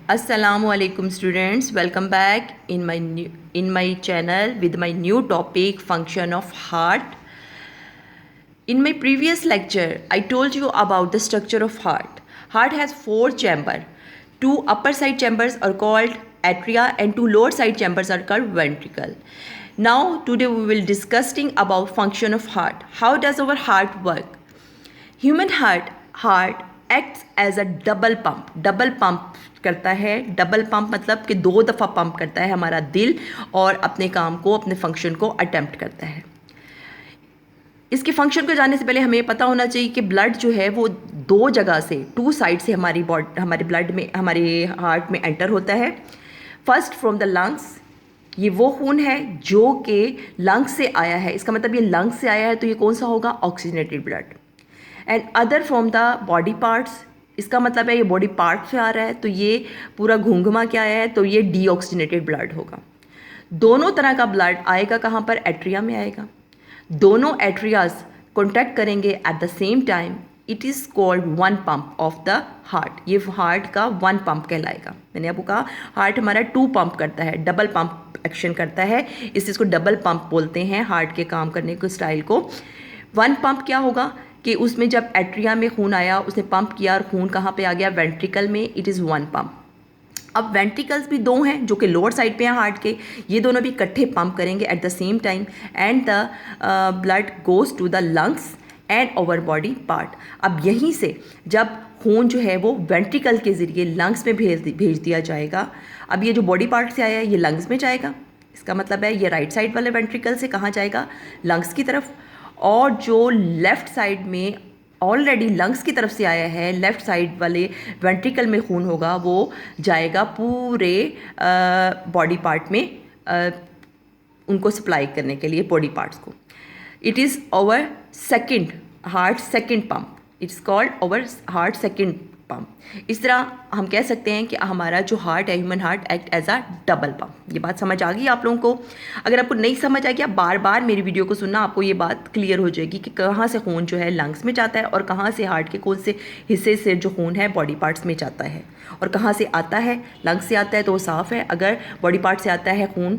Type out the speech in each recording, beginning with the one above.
Assalamualaikum students, welcome back in my channel with my new topic, function of heart. In my previous lecture I told you about the structure of heart. Heart has 4 chambers. 2 upper side chambers are called atria and 2 lower side chambers are called ventricle. Now today we will discussing about function of heart. How does our heart work? Human heart acts as a double pump करता है. Double pump मतलब कि 2 दफ़ा pump करता है हमारा दिल और अपने काम को, अपने फंक्शन को अटेम्प्ट करता है. इसके फंक्शन को जानने से पहले हमें पता होना चाहिए कि ब्लड जो है वो 2 जगह से, 2 साइड से हमारे ब्लड में, हमारे हार्ट में एंटर होता है. फर्स्ट फ्रॉम द लंग्स, ये वो खून है जो कि लंग्स से आया है. इसका मतलब ये लंग्स से आया है तो ये कौन सा होगा? Oxygenated blood. And other from the body parts, इसका मतलब है ये बॉडी पार्ट से आ रहा है तो ये पूरा घुंघमा क्या आया है तो ये डीऑक्सीजनेटेड ब्लड होगा. दोनों तरह का ब्लड आएगा कहाँ पर? एट्रिया में आएगा. दोनों एट्रियाज कॉन्टैक्ट करेंगे at the same time. It is called one pump of the heart. ये हार्ट का वन पंप कहलाएगा. मैंने आपको कहा हार्ट हमारा 2 पंप करता है, डबल पंप एक्शन करता है, इस चीज़ को डबल पंप बोलते हैं हार्ट के काम करने के स्टाइल को. वन पंप क्या होगा कि उसमें जब एट्रिया में खून आया, उसने पंप किया और खून कहाँ पे आ गया? वेंट्रिकल में. It is one pump. अब वेंट्रिकल्स भी 2 हैं जो कि लोअर साइड पे हैं हार्ट के. ये दोनों भी इकट्ठे पंप करेंगे at the same time and the blood goes to the lungs and over body part. अब यहीं से जब खून जो है वो वेंट्रिकल के ज़रिए लंग्स में भेज दिया जाएगा. अब ये जो बॉडी पार्ट से आया है ये लंग्स में जाएगा. इसका मतलब है ये राइट साइड वाले वेंट्रिकल से कहाँ जाएगा? लंग्स की तरफ. और जो लेफ़्ट साइड में ऑलरेडी लंग्स की तरफ से आया है, लेफ़्ट साइड वाले वेंट्रिकल में खून होगा वो जाएगा पूरे बॉडी पार्ट में उनको सप्लाई करने के लिए, बॉडी पार्ट्स को. It is our second heart second pump. It's called our heart second pump. इस तरह हम कह सकते हैं कि हमारा जो हार्ट है, human heart, act as a double pump. ये बात समझ आ गई आप लोगों को? अगर आपको नहीं समझ आएगी आप बार बार मेरी वीडियो को सुनना, आपको ये बात क्लियर हो जाएगी कि कहाँ से खून जो है लंग्स में जाता है और कहाँ से हार्ट के कौन से हिस्से से जो खून है बॉडी पार्ट्स में जाता है और कहाँ से आता है. लंग्स से आता है तो वो साफ़ है. अगर बॉडी पार्ट से आता है खून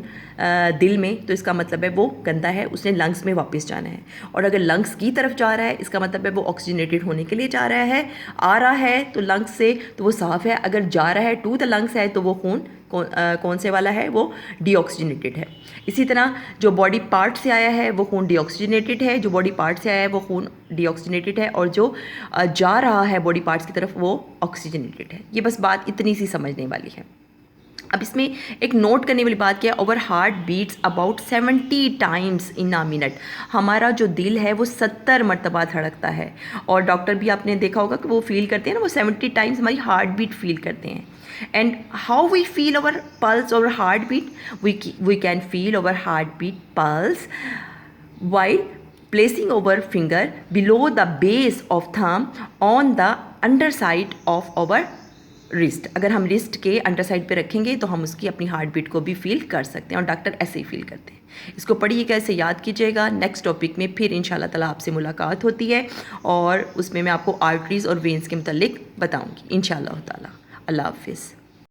दिल में तो इसका मतलब है वो गंदा है, उसने लंग्स में वापस जाना है. और अगर लंग्स की तरफ जा रहा है इसका मतलब है वो ऑक्सीजनेटेड होने के लिए जा रहा है. आ रहा है तो लंग्स से तो वो साफ़ है. अगर जा रहा है टू द लंग्स है तो वो खून कौन से वाला है? वो डीऑक्सीजनेटेड है. इसी तरह जो बॉडी पार्ट से आया है वो खून डीऑक्सीजनेटेड है, जो बॉडी पार्ट से आया है वो खून डीऑक्सीजनेटेड है, और जो जा रहा है बॉडी पार्ट्स की तरफ वो ऑक्सीजनेटेड है. ये बस बात इतनी सी समझने वाली है. अब इसमें एक नोट करने वाली बात क्या है? Our heart beats about 70 times in a minute. हमारा जो दिल है वो 70 मरतबा धड़कता है. और डॉक्टर भी आपने देखा होगा कि वो फील करते हैं ना, वो 70 टाइम्स हमारी हार्ट बीट फील करते हैं. And how we feel our pulse our heart beat? We can feel our heart beat pulse while placing our finger below the base of thumb on the underside of our wrist. अगर हम wrist के under side पे रखेंगे तो हम उसकी अपनी heart beat को भी फील कर सकते हैं और डॉक्टर ऐसे ही फील करते हैं. इसको पढ़िएगा, ऐसे याद कीजिएगा. नेक्स्ट टॉपिक में फिर इंशाल्लाह ताला आपसे मुलाकात होती है और उसमें मैं आपको आर्टरीज़ और वेन्स के मुतालिक बताऊँगी इंशाल्लाह ताला. अल्लाह हाफिज़.